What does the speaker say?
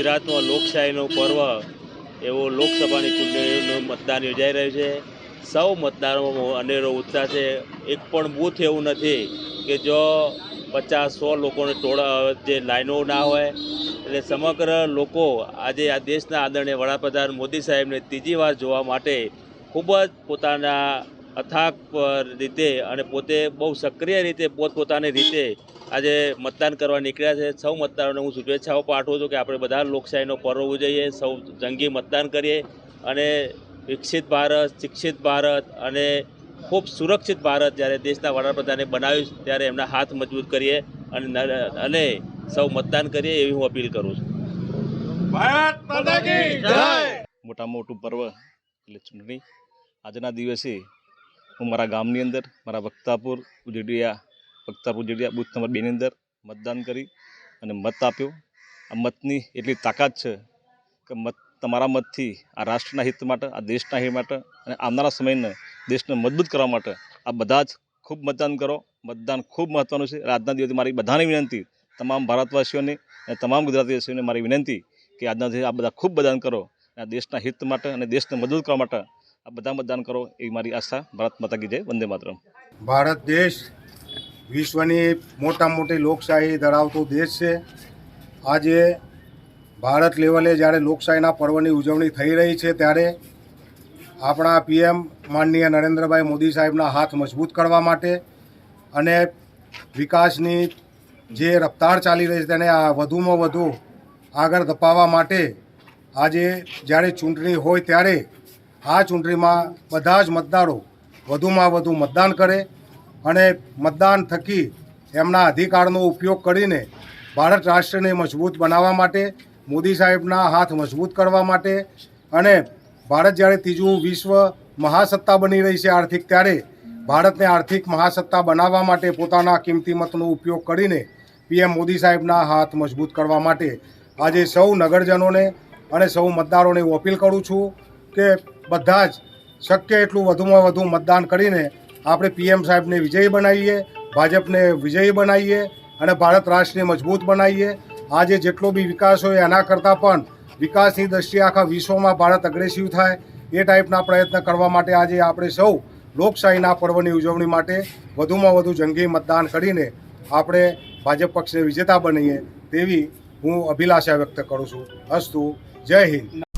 ગુજરાતમાં લોકશાહીનો પર્વ એવો લોકસભાની ચૂંટણીનું મતદાન યોજાઈ રહ્યું છે। સૌ મતદારોમાં અનેરો ઉત્સાહ છે। એક પણ બૂથ એવું નથી કે જો 50-100 લોકોને જે લાઈનો ના હોય। એટલે સમગ્ર લોકો આજે આ દેશના આદરણીય વડાપ્રધાન મોદી સાહેબને ત્રીજી વાર જોવા માટે ખૂબ જ પોતાના અથાગ રીતે અને પોતે બહુ સક્રિય રીતે પોતપોતાની રીતે આજે મતદાન કરવા નીકળ્યા છે। સૌ મતદારોને હું શુભેચ્છાઓ પાઠવું છું કે આપણે બધા લોકશાહીનો પર્વ ઉજવીએ, સૌ જંગી મતદાન કરીએ અને વિકસિત ભારત, શિક્ષિત ભારત અને ખૂબ સુરક્ષિત ભારત જ્યારે દેશના વડાપ્રધાને બનાવ્યું ત્યારે એમના હાથ મજબૂત કરીએ અને સૌ મતદાન કરીએ એવી હું અપીલ કરું છું। ભારત માતા કી જય। મોટામાં મોટું પર્વ એટલે ચૂંટણી। આજના દિવસે હું મારા ગામની અંદર મારા વક્તાપુર ઉજેડિયા બૂથ નંબર 2 ની અંદર મતદાન કરી અને મત આપ્યો। આ મતની એટલી તાકાત છે કે તમારા મતથી આ રાષ્ટ્રના હિત માટે, આ દેશના હિત માટે અને આવનારા સમયને દેશને મજબૂત કરવા માટે આ બધા જ ખૂબ મતદાન કરો। મતદાન ખૂબ મહત્ત્વનું છે। આજના દિવસે મારી બધાની વિનંતી, તમામ ભારતવાસીઓને અને તમામ ગુજરાતીવાસીઓને મારી વિનંતી કે આજના દિવસે આ બધા ખૂબ મતદાન કરો। આ દેશના હિત માટે અને દેશને મજબૂત કરવા માટે આ બધા મતદાન કરો એવી મારી આશા। ભારત માતા કી જય। વંદે માતરમ। ભારત દેશ વિશ્વની મોટી લોકશાહી ધરાવતો દેશ છે। આજે ભારત લેવલે જ્યારે લોકશાહીના પર્વની ઉજવણી થઈ રહી છે ત્યારે આપણા પીએમ માનનીય નરેન્દ્રભાઈ મોદી સાહેબના હાથ મજબૂત કરવા માટે અને વિકાસની જે રફતાર ચાલી રહી છે તેને વધુમાં વધુ આગળ ધપાવવા માટે આજે જ્યારે ચૂંટણી હોય ત્યારે આ ચૂંટણીમાં બધા જ મતદારો વધુમાં વધુ મતદાન કરે અને મતદાન થકી એમના અધિકારનો ઉપયોગ કરીને ભારત રાષ્ટ્રને મજબૂત બનાવવા માટે, મોદી સાહેબના હાથ મજબૂત કરવા માટે અને ભારત જ્યારે ત્રીજું વિશ્વ મહાસત્તા બની રહી છે આર્થિક, ત્યારે ભારતને આર્થિક મહાસત્તા બનાવવા માટે પોતાના કિંમતી મતનો ઉપયોગ કરીને પીએમ મોદી સાહેબના હાથ મજબૂત કરવા માટે આજે સૌ નગરજનોને અને સૌ મતદારોને હું અપીલ કરું છું કે બધા જ શક્ય એટલું વધુમાં વધુ મતદાન કરીને આપણે પીએમ સાહેબને વિજયી બનાવીએ, ભાજપને વિજયી બનાવીએ અને ભારત રાષ્ટ્રને મજબૂત બનાવીએ। આજે જેટલો બી વિકાસ હોય એના કરતાં પણ વિકાસની દ્રષ્ટિએ આખા વિશ્વમાં ભારત અગ્રેસિવ થાય એ ટાઈપના પ્રયત્ન કરવા માટે આજે આપણે સૌ લોકશાહીના પર્વની ઉજવણી માટે વધુમાં વધુ જંગી મતદાન કરીને આપણે ભાજપ પક્ષને વિજેતા બનીએ તેવી હું અભિલાષા વ્યક્ત કરું છું। અસ્તુ, જય હિન્દ।